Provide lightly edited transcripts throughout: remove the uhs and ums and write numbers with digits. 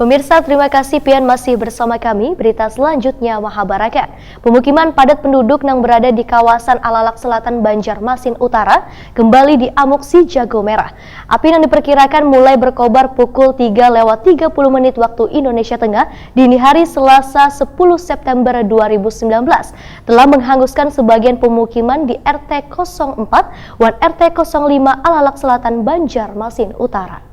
Pemirsa, terima kasih pian masih bersama kami. Berita selanjutnya Mahabharata. Pemukiman padat penduduk yang berada di kawasan Alalak Selatan Banjarmasin Utara kembali diamuk si jago merah. Api yang diperkirakan mulai berkobar pukul 3:30 waktu Indonesia Tengah dini hari Selasa 10 September 2019 telah menghanguskan sebagian pemukiman di RT 04 dan RT 05 Alalak Selatan Banjarmasin Utara.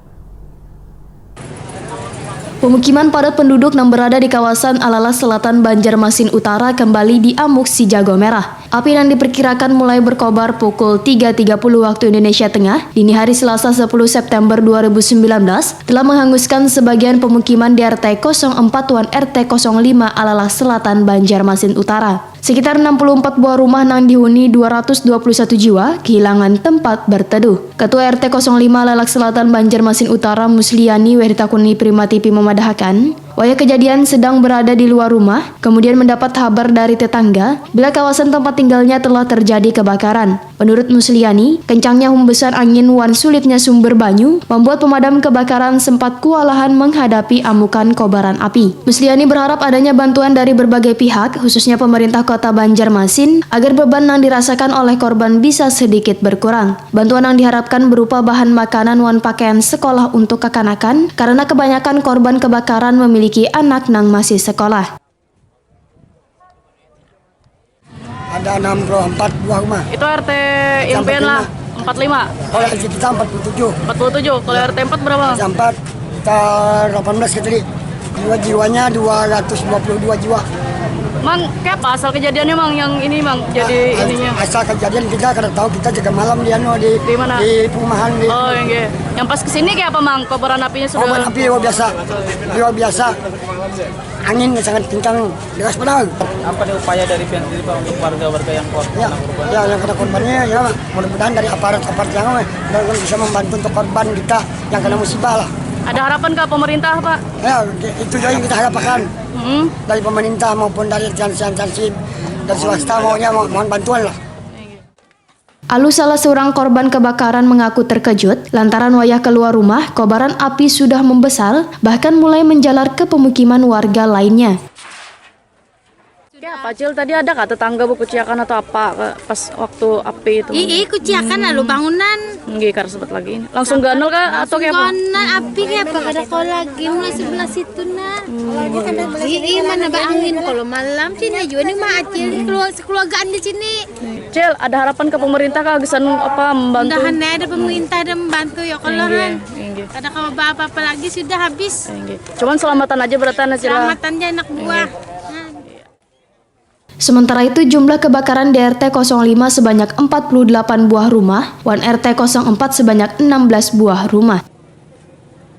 Pemukiman padat penduduk yang berada di kawasan Alalak Selatan Banjarmasin Utara kembali diamuk si jago merah. Api yang diperkirakan mulai berkobar pukul 3:30 waktu Indonesia Tengah dini hari Selasa 10 September 2019 telah menghanguskan sebagian pemukiman di RT 04 dan RT 05 Alalak Selatan Banjarmasin Utara. Sekitar 64 buah rumah yang dihuni 221 jiwa kehilangan tempat berteduh. Ketua RT 05 Alalak Selatan Banjarmasin Utara Musliani Weritakuni Primatipi memadahkan, waya kejadian sedang berada di luar rumah, kemudian mendapat kabar dari tetangga bila kawasan tempat tinggalnya telah terjadi kebakaran. Menurut Musliani, kencangnya hembusan angin wan sulitnya sumber banyu membuat pemadam kebakaran sempat kewalahan menghadapi amukan kobaran api. Musliani berharap adanya bantuan dari berbagai pihak, khususnya pemerintah Kota Banjarmasin, agar beban yang dirasakan oleh korban bisa sedikit berkurang. Bantuan yang diharapkan berupa bahan makanan wan pakaian sekolah untuk kekanakan, karena kebanyakan korban kebakaran memiliki anak nang masih sekolah. Ada 64 buah rumah. Itu RT impian lah 45. Kalau RT kita 47. 47. Kalau RT 4 berapa? RT 4 kita 18 gitu. Jiwanya 222 jiwa. Mang, kayak apa asal kejadiannya Mang yang ini Mang jadi ininya? Asal kejadian kita karena tahu kita jaga malam di mana? Di perumahan di. Oh, iya. Yang pas kesini kayak apa Mang? Kobaran apinya sudah. Kobaran api luar biasa. Angin sangat kencang, deras padahal. Apa nih upaya dari pihak sendiri Pak untuk warga-warga yang korban? Ya, yang kena korbannya ya mudah-mudahan dari aparat-aparat yang bisa membantu untuk korban kita yang kena musibah lah. Ada harapan ke pemerintah Pak? Ya, itu yang kita harapkan. Dari pemerintah maupun dari instansi dari swasta mohon bantuan lah. Alu, salah seorang korban kebakaran, mengaku terkejut lantaran wayah keluar rumah, kobaran api sudah membesar bahkan mulai menjalar ke pemukiman warga lainnya. Ya, Pak Cil, tadi ada kah tetangga kuciakan atau apa pas waktu api itu? Kuciakan lalu bangunan. Nggih, karena sempat lagi. Langsung ganel kah atau kayak apa? Ganel api kayak apa kada kau lagi mulai sebelah situ nah. Mana ba angin kalau malam sini juga nih mah Acil keluargaan di sini. Cil, ada harapan ke pemerintah kah gesan apa membantu? Mudahan ada pemerintah ada membantu ya kalau kada kalau apa-apa lagi sudah habis. Cuman selamatan aja beratan Cil. Selamatan aja anak buah. Sementara itu, jumlah kebakaran di RT 05 sebanyak 48 buah rumah dan RT 04 sebanyak 16 buah rumah.